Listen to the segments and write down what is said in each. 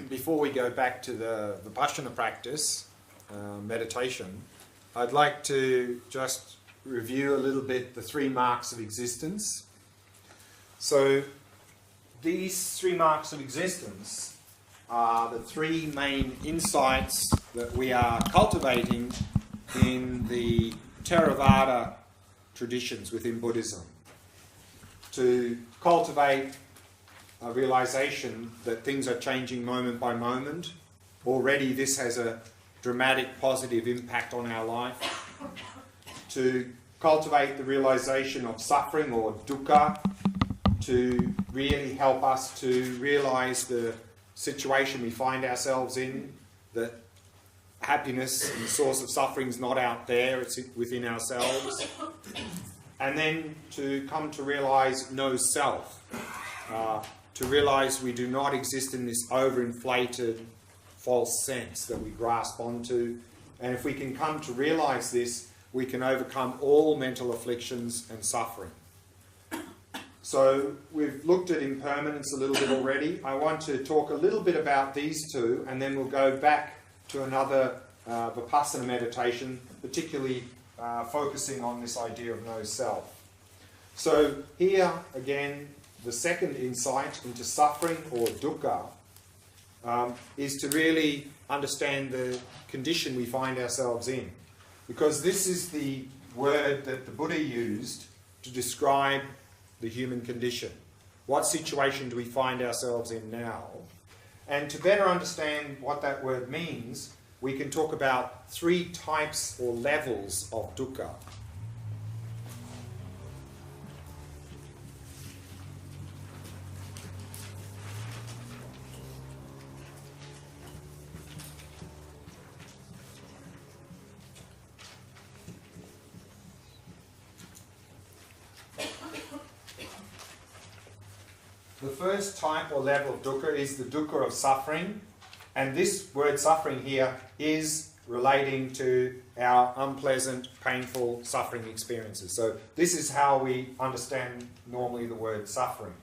Before we go back to the Vipasana practice, meditation, I'd like to just review a little bit the 3 marks of existence. So these 3 marks of existence are the 3 main insights that we are cultivating in the Theravada traditions within Buddhism. To cultivate a realization that things are changing moment by moment. Already this has a dramatic positive impact on our life. To cultivate the realization of suffering or dukkha, to really help us to realize the situation we find ourselves in, that happiness and the source of suffering is not out there, it's within ourselves. And then to come to realize no self. To realize we do not exist in this overinflated false sense that we grasp onto. And if we can come to realize this, we can overcome all mental afflictions and suffering. So we've looked at impermanence a little bit already. I want to talk a little bit about these 2, and then we'll go back to another Vipasana meditation, particularly focusing on this idea of no self. So here again, the second insight into suffering or dukkha is to really understand the condition we find ourselves in. Because this is the word that the Buddha used to describe the human condition. What situation do we find ourselves in now? And to better understand what that word means, we can talk about 3 types or levels of dukkha. The first type or level of dukkha is the dukkha of suffering, and this word suffering here is relating to our unpleasant, painful, suffering experiences. So this is how we understand normally the word suffering.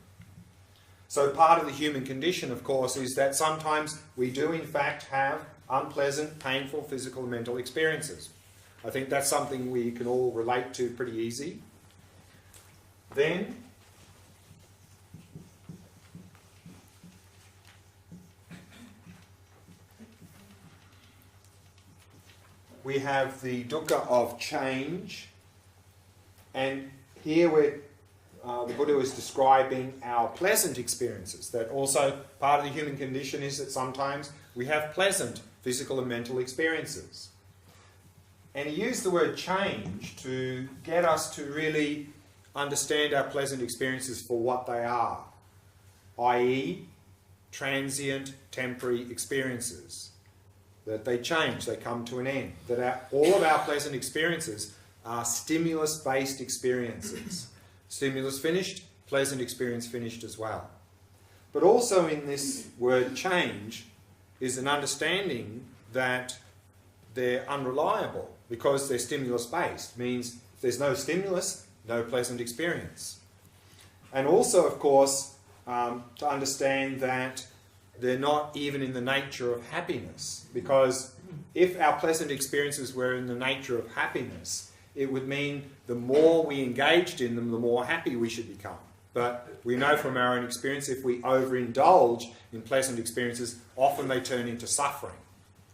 So part of the human condition, of course, is that sometimes we do in fact have unpleasant, painful, physical and mental experiences. I think that's something we can all relate to pretty easy. Then we have the dukkha of change, and here the Buddha is describing our pleasant experiences. That also part of the human condition is that sometimes we have pleasant physical and mental experiences. And he used the word change to get us to really understand our pleasant experiences for what they are, i.e. transient, temporary experiences. That they change, they come to an end. That all of our pleasant experiences are stimulus-based experiences. Stimulus finished, pleasant experience finished as well. But also in this word change is an understanding that they're unreliable because they're stimulus-based. Means if there's no stimulus, no pleasant experience. And also, of course, to understand that they're not even in the nature of happiness, because if our pleasant experiences were in the nature of happiness, it would mean the more we engaged in them, the more happy we should become. But we know from our own experience, if we overindulge in pleasant experiences, often they turn into suffering.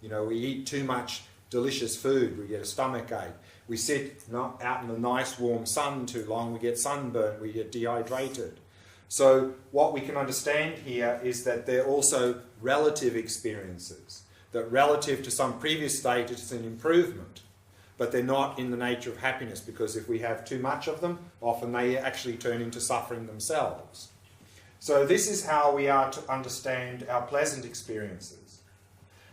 You know, we eat too much delicious food, we get a stomach ache. We sit out in the nice warm sun too long, we get sunburnt, we get dehydrated. So what we can understand here is that they're also relative experiences, that relative to some previous state it's an improvement, but they're not in the nature of happiness, because if we have too much of them, often they actually turn into suffering themselves. So this is how we are to understand our pleasant experiences.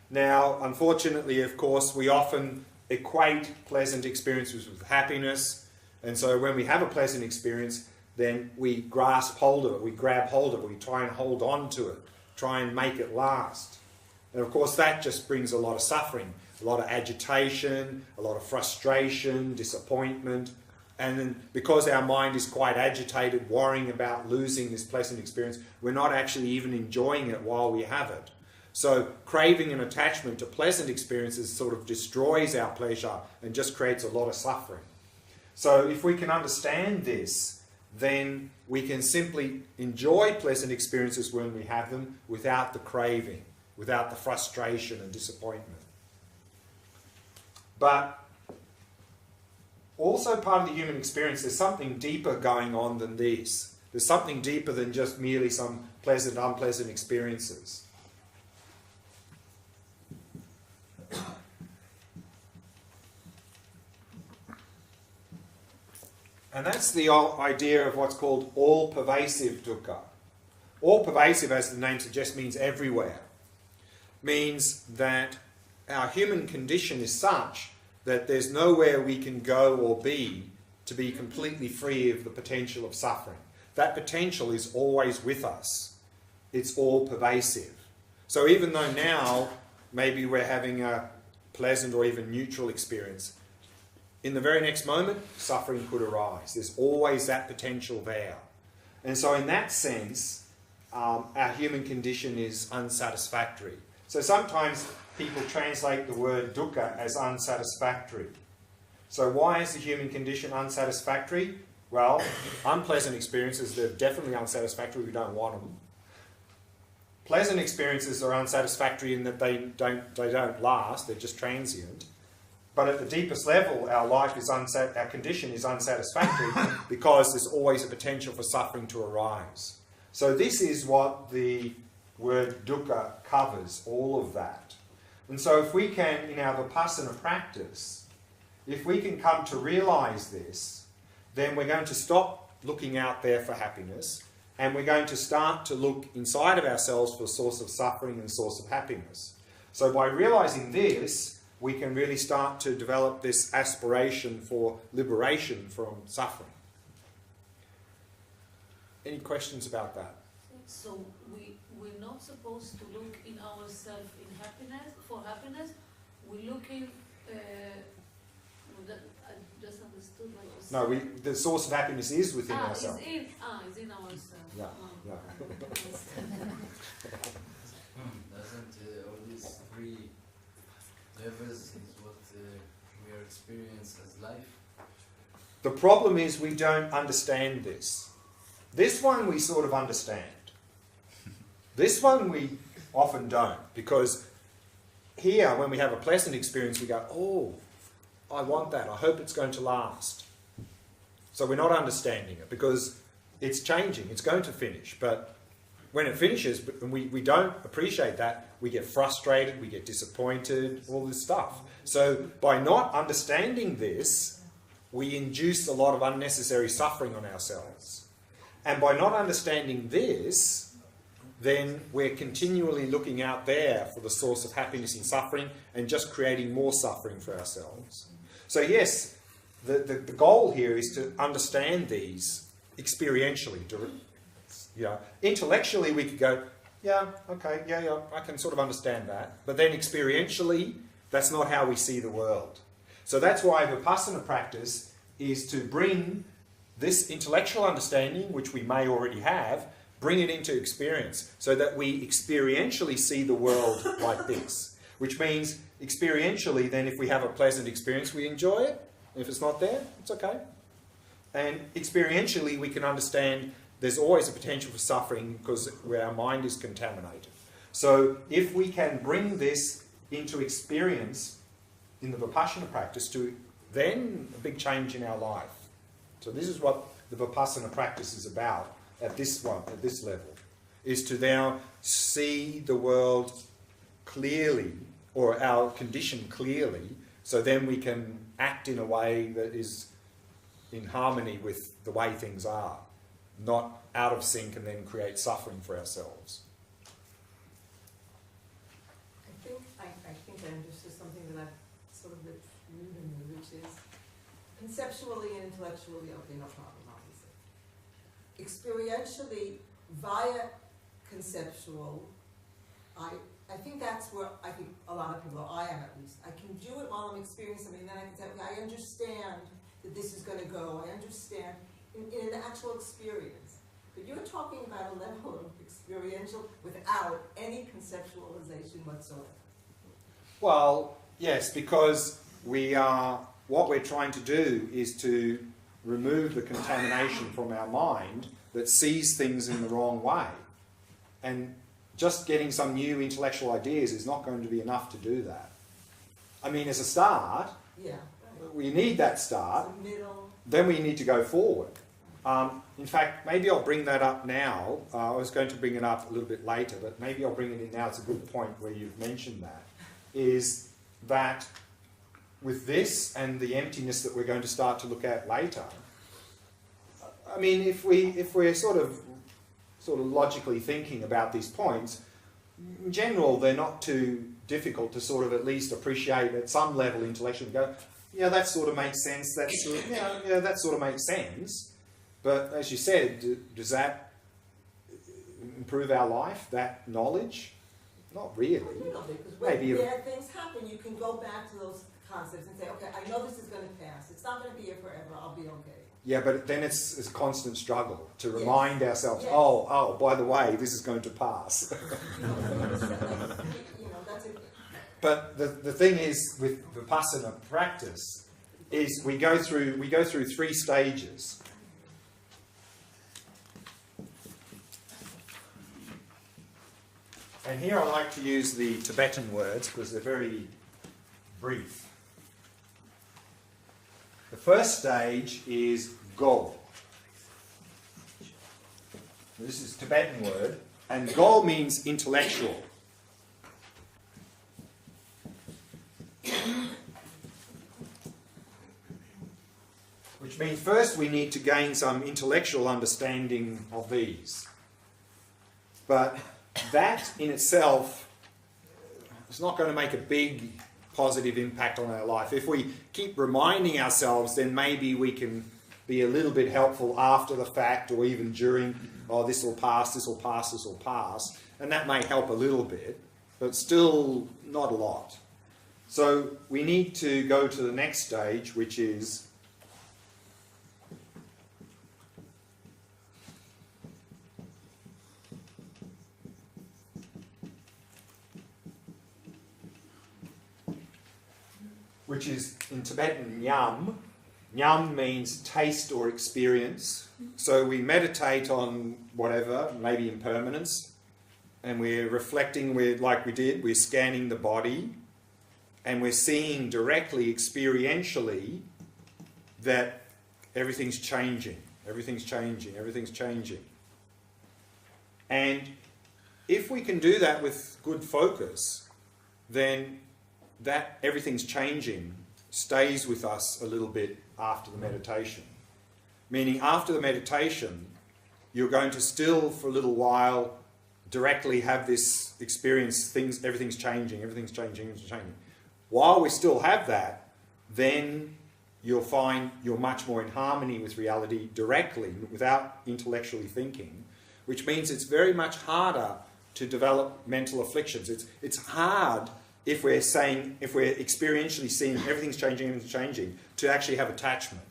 Now, unfortunately, of course, we often equate pleasant experiences with happiness, and so when we have a pleasant experience, then we grasp hold of it, we grab hold of it, we try and hold on to it, try and make it last. And of course that just brings a lot of suffering, a lot of agitation, a lot of frustration, disappointment, and then because our mind is quite agitated, worrying about losing this pleasant experience, we're not actually even enjoying it while we have it. So craving and attachment to pleasant experiences sort of destroys our pleasure and just creates a lot of suffering. So if we can understand this, then we can simply enjoy pleasant experiences when we have them without the craving, without the frustration and disappointment. But also part of the human experience, there's something deeper going on than this. There's something deeper than just merely some pleasant, unpleasant experiences. And that's the idea of what's called all-pervasive dukkha. All-pervasive, as the name suggests, means everywhere. Means that our human condition is such that there's nowhere we can go or be to be completely free of the potential of suffering. That potential is always with us. It's all-pervasive. So even though now maybe we're having a pleasant or even neutral experience, in the very next moment, suffering could arise. There's always that potential there. And so in that sense, our human condition is unsatisfactory. So sometimes people translate the word dukkha as unsatisfactory. So why is the human condition unsatisfactory? Well, unpleasant experiences, they're definitely unsatisfactory. We don't want them. Pleasant experiences are unsatisfactory in that they don't last. They're just transient. But at the deepest level, our condition is unsatisfactory because there's always a potential for suffering to arise. So this is what the word dukkha covers, all of that. And so if we can, in our Vipasana practice, if we can come to realise this, then we're going to stop looking out there for happiness, and we're going to start to look inside of ourselves for a source of suffering and source of happiness. So by realising this, we can really start to develop this aspiration for liberation from suffering. Any questions about that? So we're not supposed to look in ourselves in happiness, for happiness. We're looking, I just understood what you said. No, the source of happiness is within ourselves. It's in ourselves. Yeah, yeah. Doesn't all these three levels is what we are experiencing as life? The problem is we don't understand this. This one we sort of understand. This one we often don't, because here when we have a pleasant experience we go, oh, I want that, I hope it's going to last. So we're not understanding it because it's changing, it's going to finish, but when it finishes and we don't appreciate that, we get frustrated, we get disappointed, all this stuff. So by not understanding this, we induce a lot of unnecessary suffering on ourselves. And by not understanding this, then we're continually looking out there for the source of happiness and suffering and just creating more suffering for ourselves. So yes, the goal here is to understand these experientially. Intellectually we could go, yeah, okay, yeah, I can sort of understand that. But then experientially, that's not how we see the world. So that's why Vipasana practice is to bring this intellectual understanding, which we may already have, bring it into experience so that we experientially see the world like this. Which means experientially, then if we have a pleasant experience, we enjoy it. If it's not there, it's okay. And experientially, we can understand there's always a potential for suffering because our mind is contaminated. So if we can bring this into experience in the Vipassana practice, to then a big change in our life. So this is what the Vipassana practice is about at this level, is to now see the world clearly, or our condition clearly, so then we can act in a way that is in harmony with the way things are, not out of sync and then create suffering for ourselves. I think I understood something that I've sort of lived in me, which is conceptually and intellectually, okay, no problem, obviously. Experientially, via conceptual, I think that's where I think a lot of people, or I am at least, I can do it while I'm experiencing something, and then I can say, okay, I understand that this is going to go, I understand in an actual experience. But you're talking about a level of experiential without any conceptualization whatsoever. Well, yes, because what we're trying to do is to remove the contamination from our mind that sees things in the wrong way. And just getting some new intellectual ideas is not going to be enough to do that. I mean, as a start, Yeah. we need that start, It's a middle. then we need to go forward. In fact, maybe I'll bring that up now. I was going to bring it up a little bit later, but maybe I'll bring it in now. It's a good point where you've mentioned that, is that with this and the emptiness that we're going to start to look at later, I mean, if we're sort of logically thinking about these points, in general, they're not too difficult to sort of at least appreciate at some level intellectually. Go, yeah, that sort of makes sense. That sort of, yeah, that sort of makes sense. But as you said, does that improve our life? That knowledge? Not really. Because Maybe when bad things happen, you can go back to those concepts and say, okay, I know this is going to pass. It's not going to be here forever. I'll be okay. Yeah, but then it's a constant struggle to Yes. remind ourselves, Yes. oh, by the way, this is going to pass. That's it. But the thing is with Vipasana practice is we go through 3 stages. And here I like to use the Tibetan words because they're very brief. The first stage is go. This is a Tibetan word, and go means intellectual. Which means first we need to gain some intellectual understanding of these. But that in itself is not going to make a big positive impact on our life. If we keep reminding ourselves, then maybe we can be a little bit helpful after the fact or even during, oh, this will pass, this will pass, this will pass. And that may help a little bit, but still not a lot. So we need to go to the next stage, which is in Tibetan nyam. Nyam means taste or experience. So we meditate on whatever, maybe impermanence, and we're reflecting, like we did, we're scanning the body, and we're seeing directly, experientially, that everything's changing, everything's changing, everything's changing. And if we can do that with good focus, then that everything's changing stays with us a little bit after the meditation. Meaning after the meditation, you're going to still, for a little while, directly have this experience, everything's changing, everything's changing, everything's changing. While we still have that, then you'll find you're much more in harmony with reality directly, without intellectually thinking, which means it's very much harder to develop mental afflictions. It's hard if we're experientially seeing everything's changing, to actually have attachment.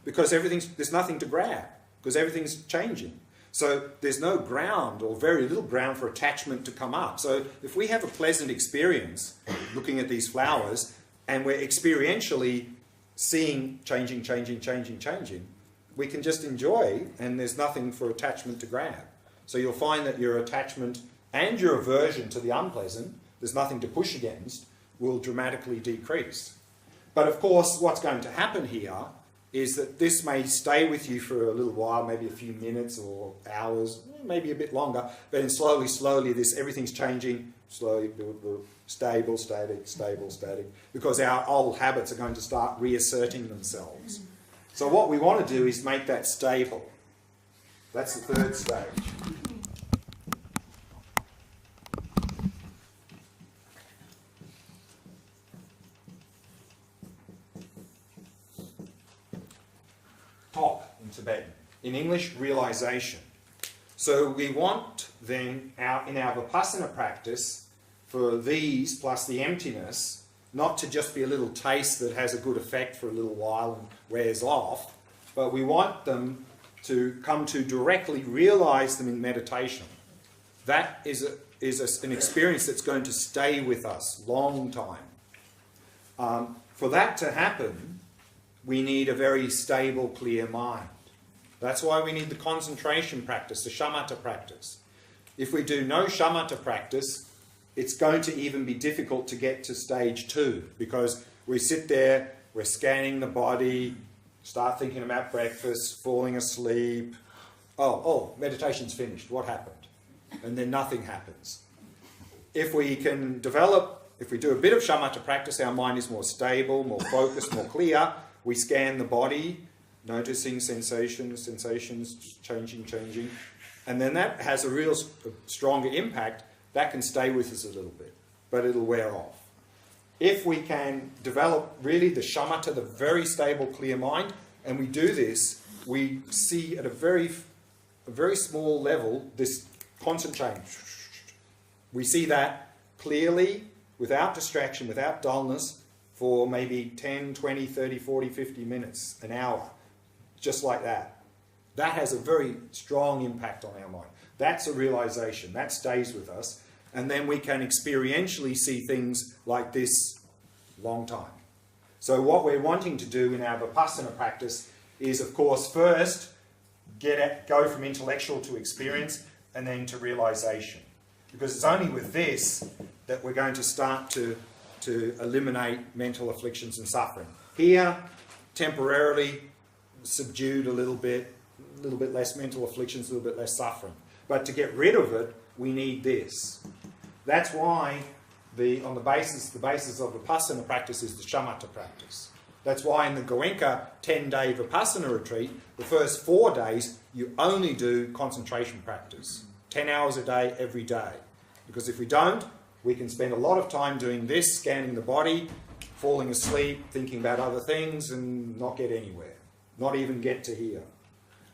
Because there's nothing to grab, because everything's changing. So there's no ground, or very little ground, for attachment to come up. So if we have a pleasant experience looking at these flowers, and we're experientially seeing changing, we can just enjoy, and there's nothing for attachment to grab. So you'll find that your attachment and your aversion to the unpleasant, there's nothing to push against, will dramatically decrease. But of course, what's going to happen here is that this may stay with you for a little while, maybe a few minutes or hours, maybe a bit longer, but then slowly, everything's changing, slowly, stable, static, because our old habits are going to start reasserting themselves. So what we want to do is make that stable. That's the third stage. Top in Tibetan. In English, realization. So we want then, in our Vipasana practice, for these plus the emptiness, not to just be a little taste that has a good effect for a little while and wears off, but we want them to come to directly realize them in meditation, that is an experience that's going to stay with us long time. For that to happen, we need a very stable, clear mind. That's why we need the concentration practice, the shamatha practice. If we do no shamatha practice, it's going to even be difficult to get to stage 2, because we sit there, we're scanning the body, start thinking about breakfast, falling asleep. Oh, meditation's finished. What happened? And then nothing happens. If we can develop, if we do a bit of shamatha practice, our mind is more stable, more focused, more clear. We scan the body, noticing sensations, changing. And then that has a real stronger impact. That can stay with us a little bit, but it'll wear off. If we can develop really the shamatha, the very stable, clear mind, and we do this, we see at a very small level this constant change. We see that clearly, without distraction, without dullness, for maybe 10, 20, 30, 40, 50 minutes, an hour, just like that. That has a very strong impact on our mind. That's a realization. That stays with us. And then we can experientially see things like this long time. So what we're wanting to do in our Vipasana practice is, of course, first go from intellectual to experience and then to realization. Because it's only with this that we're going to start to eliminate mental afflictions and suffering. Here, temporarily subdued a little bit less mental afflictions, a little bit less suffering. But to get rid of it, we need this. That's why the basis of Vipasana practice is the shamatha practice. That's why in the Goenka 10-day Vipasana retreat, the first 4 days, you only do concentration practice. 10 hours a day, every day. Because if we don't, we can spend a lot of time doing this, scanning the body, falling asleep, thinking about other things, and not get anywhere. Not even get to here.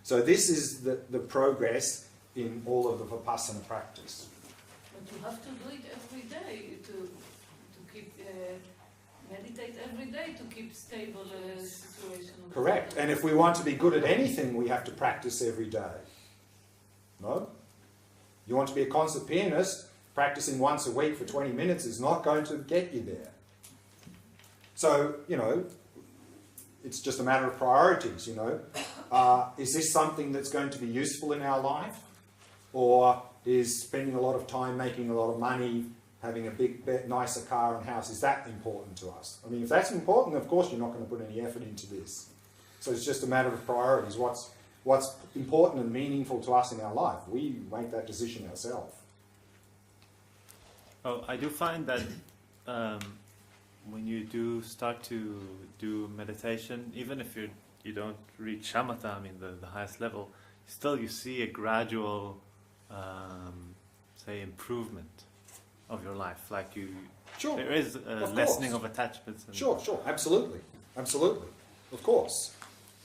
So this is the progress in all of the Vipasana practice. But you have to do it every day to keep meditate every day to keep stable situation. Correct. And if we want to be good at anything, we have to practice every day. No? You want to be a concert pianist, practicing once a week for 20 minutes is not going to get you there. So, it's just a matter of priorities, Is this something that's going to be useful in our life? Or is spending a lot of time making a lot of money, having a big, nicer car and house, is that important to us? I mean, if that's important, of course you're not going to put any effort into this. So it's just a matter of priorities. What's important and meaningful to us in our life? We make that decision ourselves. Oh, I do find that when you do start to do meditation, even if you don't reach shamatha, I mean the highest level, still you see a gradual, say, improvement of your life. Like there is a lessening of attachments. And Sure, absolutely, of course.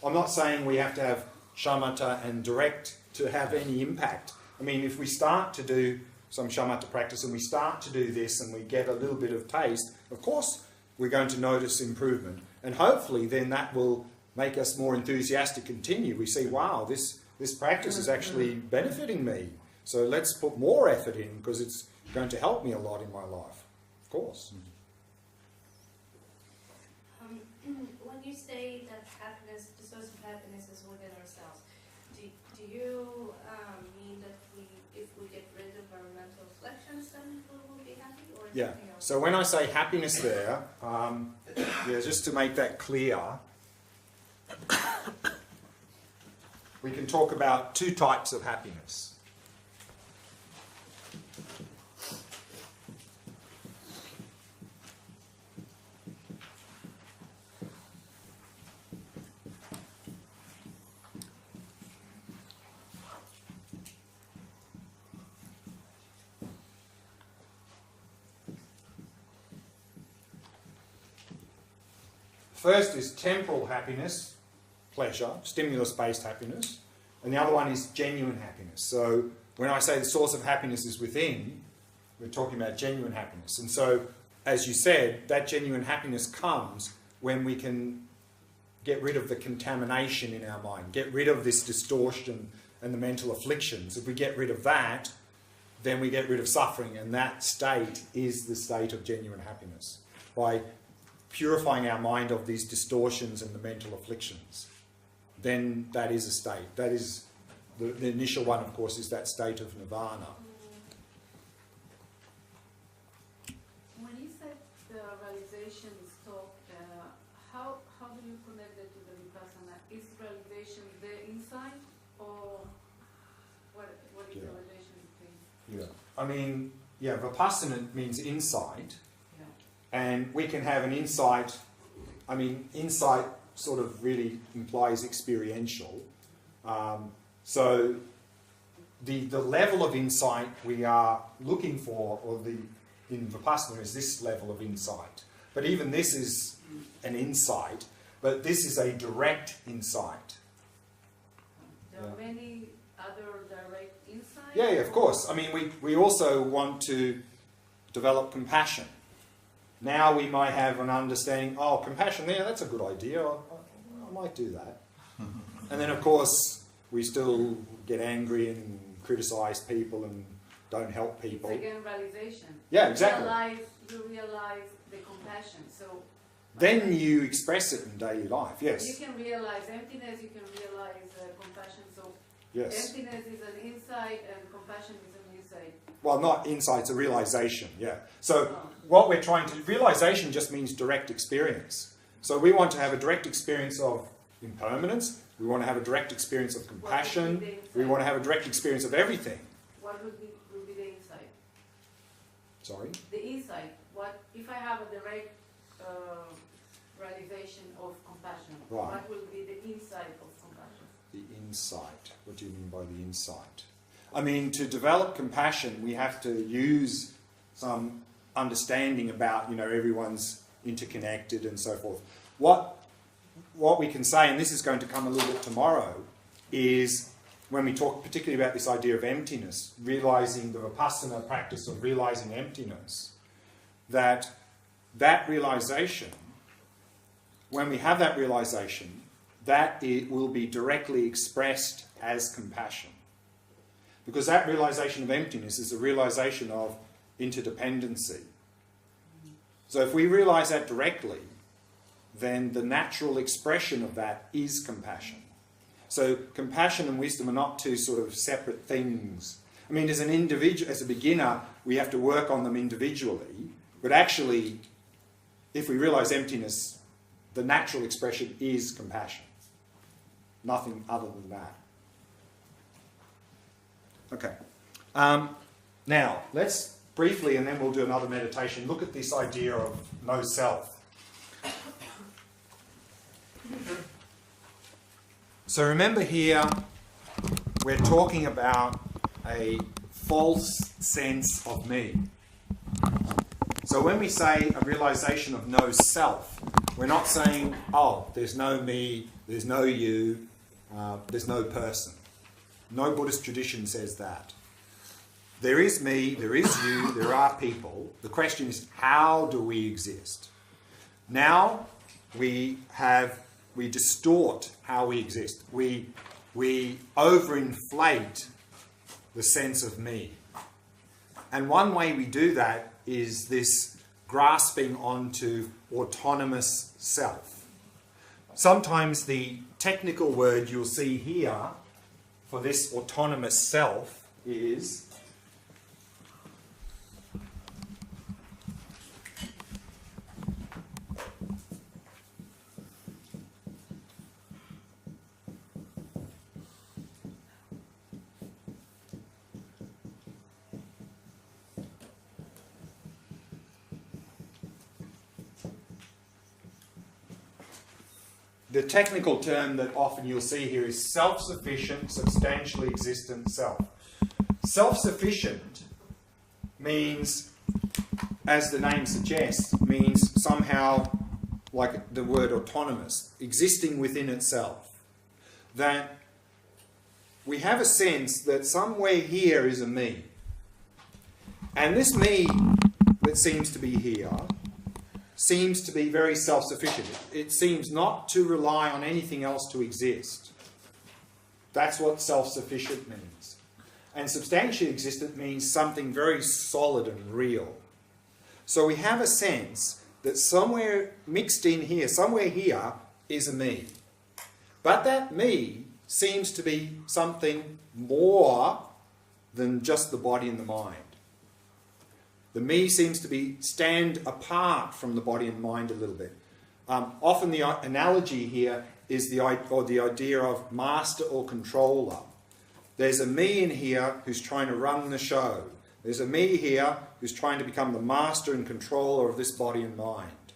I'm not saying we have to have shamatha and direct to have any impact. I mean, if we start to do some shamatha practice and we start to do this and we get a little bit of taste, of course we're going to notice improvement. And hopefully then that will make us more enthusiastic to continue. We see, wow, this practice is actually benefiting me. So let's put more effort in because it's going to help me a lot in my life. Of course. When you say that happiness, the source of happiness is within ourselves, do you mean that if we get rid of our mental afflictions, then we will be happy? Or Yeah. something else? So when I say happiness there, just to make that clear, we can talk about 2 types of happiness. First is temporal happiness, pleasure, stimulus-based happiness, and the other one is genuine happiness. So when I say the source of happiness is within, we're talking about genuine happiness. And so, as you said, that genuine happiness comes when we can get rid of the contamination in our mind, get rid of this distortion and the mental afflictions. If we get rid of that, then we get rid of suffering, and that state is the state of genuine happiness. By purifying our mind of these distortions and the mental afflictions, then that is a state. That is, the initial one, of course, is that state of nirvana. When you said the realization is taught, how do you connect it to the Vipasana? Is realization the insight, or what is the relation between? Yeah. I mean, yeah, Vipassana means insight, Yeah. and we can have an insight. I mean, insight sort of really implies experiential. So the level of insight we are looking for, or in Vipassana, is this level of insight. But even this is an insight, but this is a direct insight. There are many other direct insights? Yeah, of course. I mean, we also want to develop compassion. Now we might have an understanding, oh, compassion, yeah, that's a good idea. I might do that. And then, of course, we still get angry and criticize people and don't help people. It's again realization. Yeah, exactly. You realize the compassion. So Then you express it in daily life, yes. you can realize emptiness, you can realize compassion. So Yes. emptiness is an insight and compassion is an insight. Well, not insight, it's a realization, yeah. So what we're trying to... Realization just means direct experience. So we want to have a direct experience of impermanence. We want to have a direct experience of compassion. We want to have a direct experience of everything. What would be the insight? Sorry? The insight. What if I have a direct realization of compassion? Right. What will be the insight of compassion? The insight. What do you mean by the insight? I mean, to develop compassion, we have to use some understanding about, everyone's interconnected and so forth. What we can say, and this is going to come a little bit tomorrow, is when we talk particularly about this idea of emptiness, realizing the Vipassana practice of realizing emptiness, that realization, when we have that realization, that it will be directly expressed as compassion. Because that realization of emptiness is a realization of interdependency. So if we realize that directly, then the natural expression of that is compassion. So compassion and wisdom are not two sort of separate things. I mean, as a beginner, we have to work on them individually, but actually, if we realize emptiness, the natural expression is compassion. Nothing other than that. Okay. Now, let's briefly, and then we'll do another meditation, look at this idea of no self. So remember here, we're talking about a false sense of me. So when we say a realization of no self, we're not saying, oh, there's no me, there's no you, there's no person. No Buddhist tradition says that. There is me, there is you, there are people. The question is, how do we exist? Now we distort how we exist. We overinflate the sense of me. And one way we do that is this grasping onto autonomous self. Sometimes the technical word you'll see here for this autonomous self is the technical term that often you'll see here is self-sufficient, substantially existent self. Self-sufficient means, as the name suggests, means somehow, like the word autonomous, existing within itself. That we have a sense that somewhere here is a me. And this me that seems to be here seems to be very self-sufficient. It seems not to rely on anything else to exist. That's what self-sufficient means. And substantially existent means something very solid and real. So we have a sense that somewhere mixed in here, somewhere here, is a me. But that me seems to be something more than just the body and the mind. The me seems to stand apart from the body and mind a little bit. Often the analogy here is the idea of master or controller. There's a me in here who's trying to run the show. There's a me here who's trying to become the master and controller of this body and mind.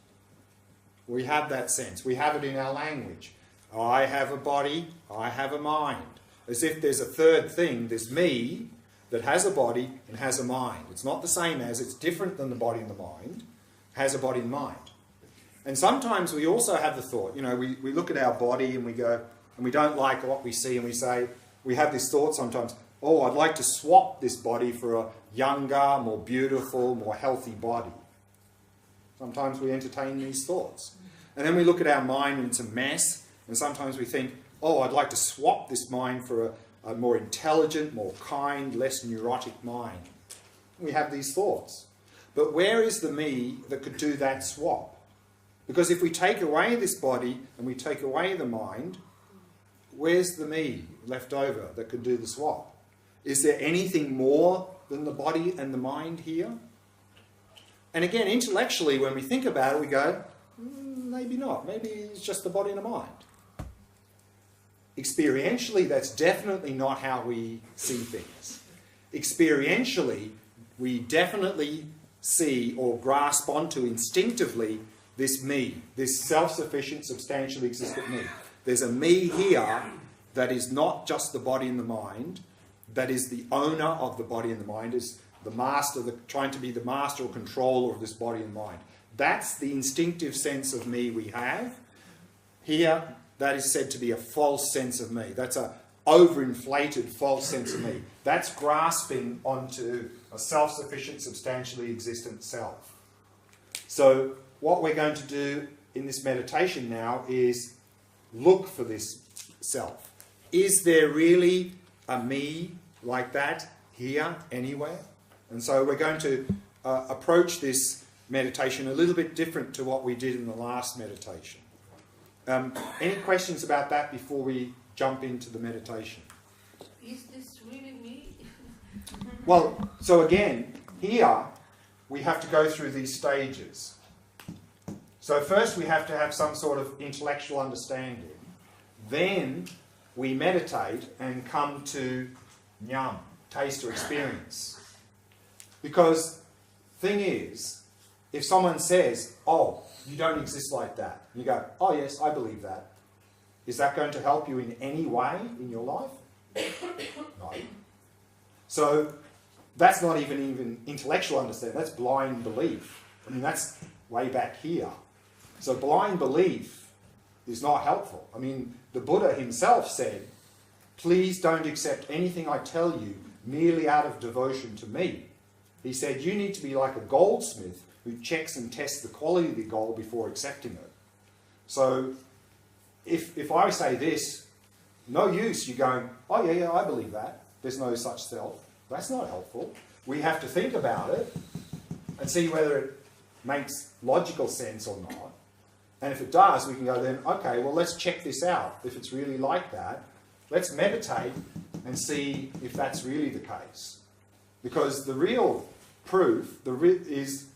We have that sense. We have it in our language. I have a body, I have a mind. As if there's a third thing, there's me that has a body and has a mind. It's not the same as, it's different than the body and the mind, has a body and mind. And sometimes we also have the thought, you know, we look at our body and we go, and we don't like what we see and we say, we have this thought sometimes, oh, I'd like to swap this body for a younger, more beautiful, more healthy body. Sometimes we entertain these thoughts. And then we look at our mind and it's a mess, and sometimes we think, oh, I'd like to swap this mind for a more intelligent, more kind, less neurotic mind. We have these thoughts. But where is the me that could do that swap? Because if we take away this body and we take away the mind, where's the me left over that could do the swap? Is there anything more than the body and the mind here? And again, intellectually, when we think about it, we go, maybe not. Maybe it's just the body and the mind. Experientially, that's definitely not how we see things. Experientially, we definitely see or grasp onto instinctively this me, this self-sufficient, substantially existent me. There's a me here that is not just the body and the mind, that is the owner of the body and the mind, is the master, trying to be the master or controller of this body and mind. That's the instinctive sense of me we have. Here, that is said to be a false sense of me. That's an overinflated false sense of me. That's grasping onto a self-sufficient, substantially existent self. So what we're going to do in this meditation now is look for this self. Is there really a me like that here, anywhere? And so we're going to approach this meditation a little bit different to what we did in the last meditation. Any questions about that before we jump into the meditation? Is this really me? Well, so again, here we have to go through these stages. So first we have to have some sort of intellectual understanding. Then we meditate and come to nyam, taste or experience. Because thing is, if someone says, oh, you don't exist like that, and you go, oh yes, I believe that, is that going to help you in any way in your life? No. So that's not even intellectual understanding, that's blind belief. I mean, that's way back here. So blind belief is not helpful. I mean, the Buddha himself said, please don't accept anything I tell you merely out of devotion to me. He said, you need to be like a goldsmith who checks and tests the quality of the gold before accepting it. So if I say this, no use you going, oh yeah, I believe that. There's no such self. That's not helpful. We have to think about it and see whether it makes logical sense or not. And if it does, we can go then, okay, well, let's check this out. If it's really like that, let's meditate and see if that's really the case. Because the real proof is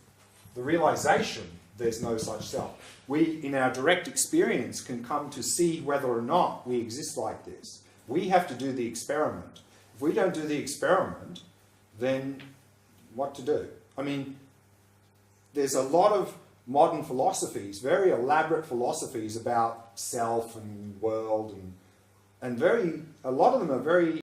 the realization there's no such self. We, in our direct experience, can come to see whether or not we exist like this. We have to do the experiment. If we don't do the experiment, then what to do? I mean, there's a lot of modern philosophies, very elaborate philosophies about self and world, and a lot of them are very